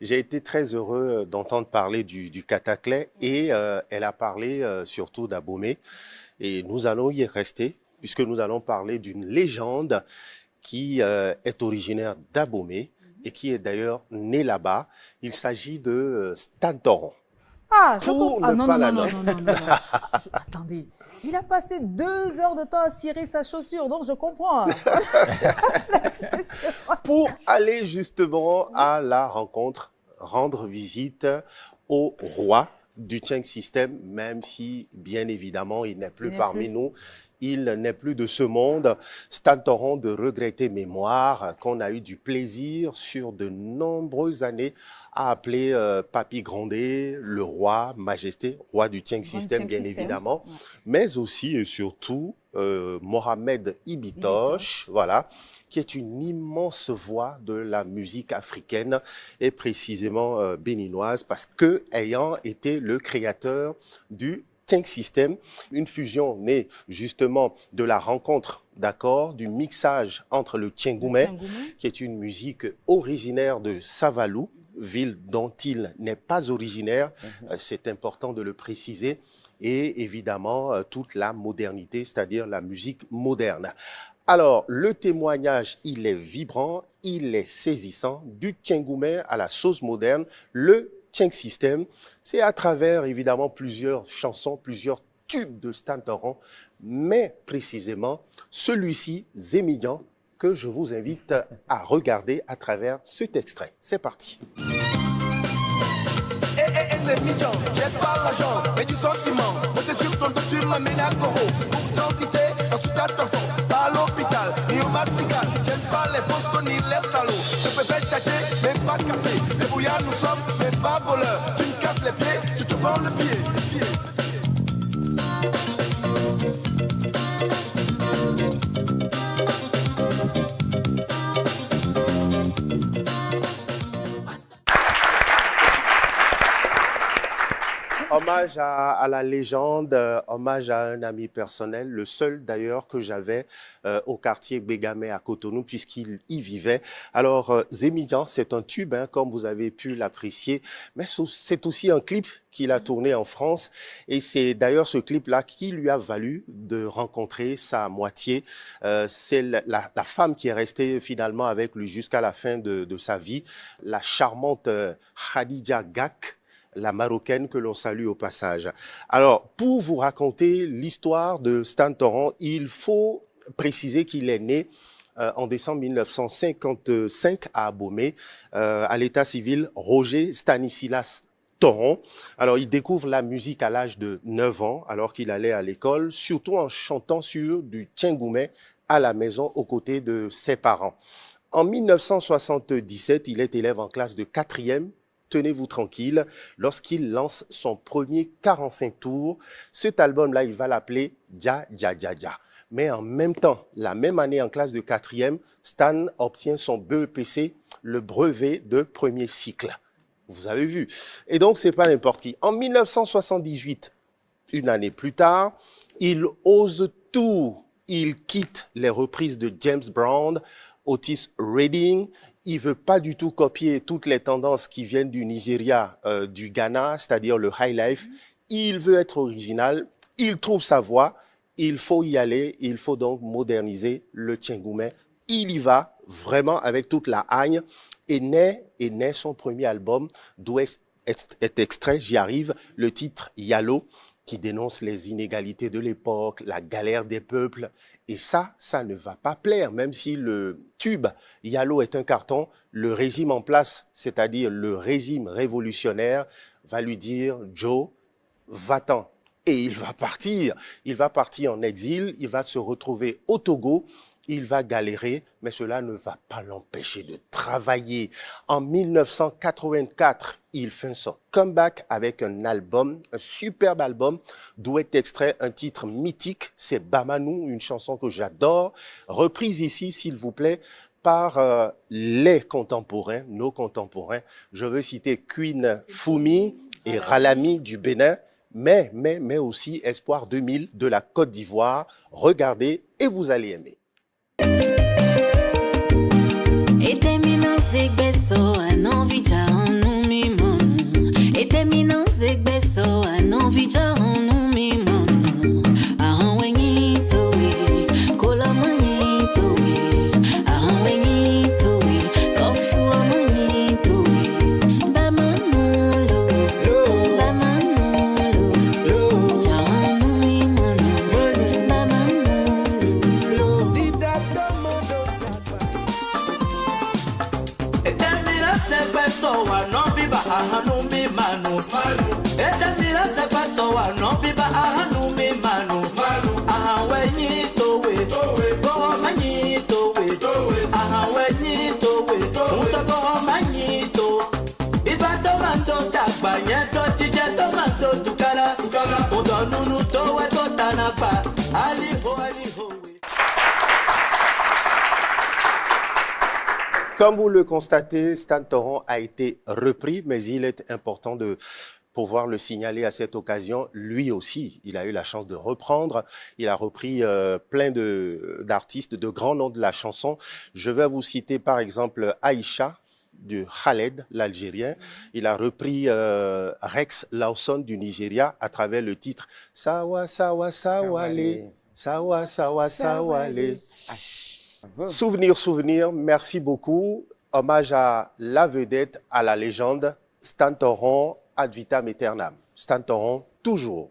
J'ai été très heureux d'entendre parler du Cataclès et elle a parlé surtout d'Abomey. Et nous allons y rester puisque nous allons parler d'une légende qui est originaire d'Abomey et qui est d'ailleurs né là-bas. Il s'agit de Stan Toron. Ah, je Pour comprends. Ah ne non, pas non, la non, non, nommer. non, non, non, non. Attendez, il a passé 2 heures de temps à cirer sa chaussure, donc je comprends. Pour aller justement à la rencontre, rendre visite au roi du Chiang System, même si, bien évidemment, il n'est plus Il n'est parmi plus. nous. Il n'est plus de ce monde. Stan Toron de regretter mémoire qu'on a eu du plaisir sur de nombreuses années à appeler Papy Grandet, le roi, majesté, roi du Chiang System, bien évidemment, Ouais. mais aussi et surtout Mohamed Ibitoche, voilà, qui est une immense voix de la musique africaine et précisément béninoise, parce que ayant été le créateur du Chiang System, une fusion née justement de la rencontre, d'accord, du mixage entre le Tchengoumé, Tchengoumé. qui est une musique originaire de Savalou, ville dont il n'est pas originaire, c'est important de le préciser, et évidemment toute la modernité, c'est-à-dire la musique moderne. Alors, le témoignage, il est vibrant, il est saisissant, du Tchengoumé à la sauce moderne, le Chiang System, c'est à travers évidemment plusieurs chansons, plusieurs tubes de Stan Toron, mais précisément celui-ci, Zémilian, que je vous invite à regarder à travers cet extrait. C'est parti. C'est mignon, j'ai pas l'argent, mais du sentiment. Monter sur ton dos, tu m'amènes à Goro. Pourtant, si t'es en sous ta fond, pas à l'hôpital, ni au mastical. J'aime pas les postes ni les salauds. Je peux pas tchatcher, mais pas casser. Les brouillards, nous sommes, mais pas voleurs. Tu me casses les pieds, tu te prends le pied. Hommage à la légende, hommage à un ami personnel, le seul d'ailleurs que j'avais au quartier Bégamé à Cotonou, puisqu'il y vivait. Alors, Zémilian, c'est un tube, hein, comme vous avez pu l'apprécier, mais c'est aussi un clip qu'il a tourné en France. Et c'est d'ailleurs ce clip-là qui lui a valu de rencontrer sa moitié. C'est la femme qui est restée finalement avec lui jusqu'à la fin de sa vie, la charmante Khadija Gak, la Marocaine que l'on salue au passage. Alors, pour vous raconter l'histoire de Stan Toron, il faut préciser qu'il est né en décembre 1955 à Abomey, à l'état civil Roger Stanislas Toron. Alors, il découvre la musique à l'âge de 9 ans, alors qu'il allait à l'école, surtout en chantant sur du Tchengoumé à la maison aux côtés de ses parents. En 1977, il est élève en classe de 4e, tenez-vous tranquille, lorsqu'il lance son premier 45 tours. Cet album-là, il va l'appeler Dja Dja Dja Dja. Mais en même temps, la même année en classe de 4e, Stan obtient son BEPC, le brevet de premier cycle. Vous avez vu. Et donc, c'est pas n'importe qui. En 1978, une année plus tard, il ose tout. Il quitte les reprises de James Brown, Otis Redding. Il veut pas du tout copier toutes les tendances qui viennent du Nigeria, du Ghana, c'est-à-dire le high life. Il veut être original. Il trouve sa voie. Il faut y aller. Il faut donc moderniser le Tchengoumé. Il y va vraiment avec toute la hargne et naît son premier album d'où est extrait, j'y arrive, le titre Yalo, qui dénonce les inégalités de l'époque, la galère des peuples. Et ça ne va pas plaire, même si le tube Yalo est un carton, le régime en place, c'est-à-dire le régime révolutionnaire, va lui dire « Joe, va-t'en ». Et il va partir en exil, il va se retrouver au Togo, il va galérer, mais cela ne va pas l'empêcher de travailler. En 1984, il fait son comeback avec un album, un superbe album, d'où est extrait un titre mythique, c'est Bamanou, une chanson que j'adore, reprise ici, s'il vous plaît, par les contemporains, nos contemporains. Je veux citer Queen Fumi et Ralami du Bénin, mais aussi Espoir 2000 de la Côte d'Ivoire. Regardez et vous allez aimer. Comme vous le constatez, Stan Torrent a été repris, mais il est important de pouvoir le signaler à cette occasion. Lui aussi, il a eu la chance de reprendre. Il a repris plein d'artistes, de grands noms de la chanson. Je vais vous citer par exemple Aïcha de Khaled, l'Algérien. Il a repris Rex Lawson du Nigeria à travers le titre Sawa Sawa Sawale, Sawa Sawa Sawale. Souvenir, merci beaucoup. Hommage à la vedette, à la légende, Stan Torrent, ad vitam aeternam. Stan Torrent, toujours.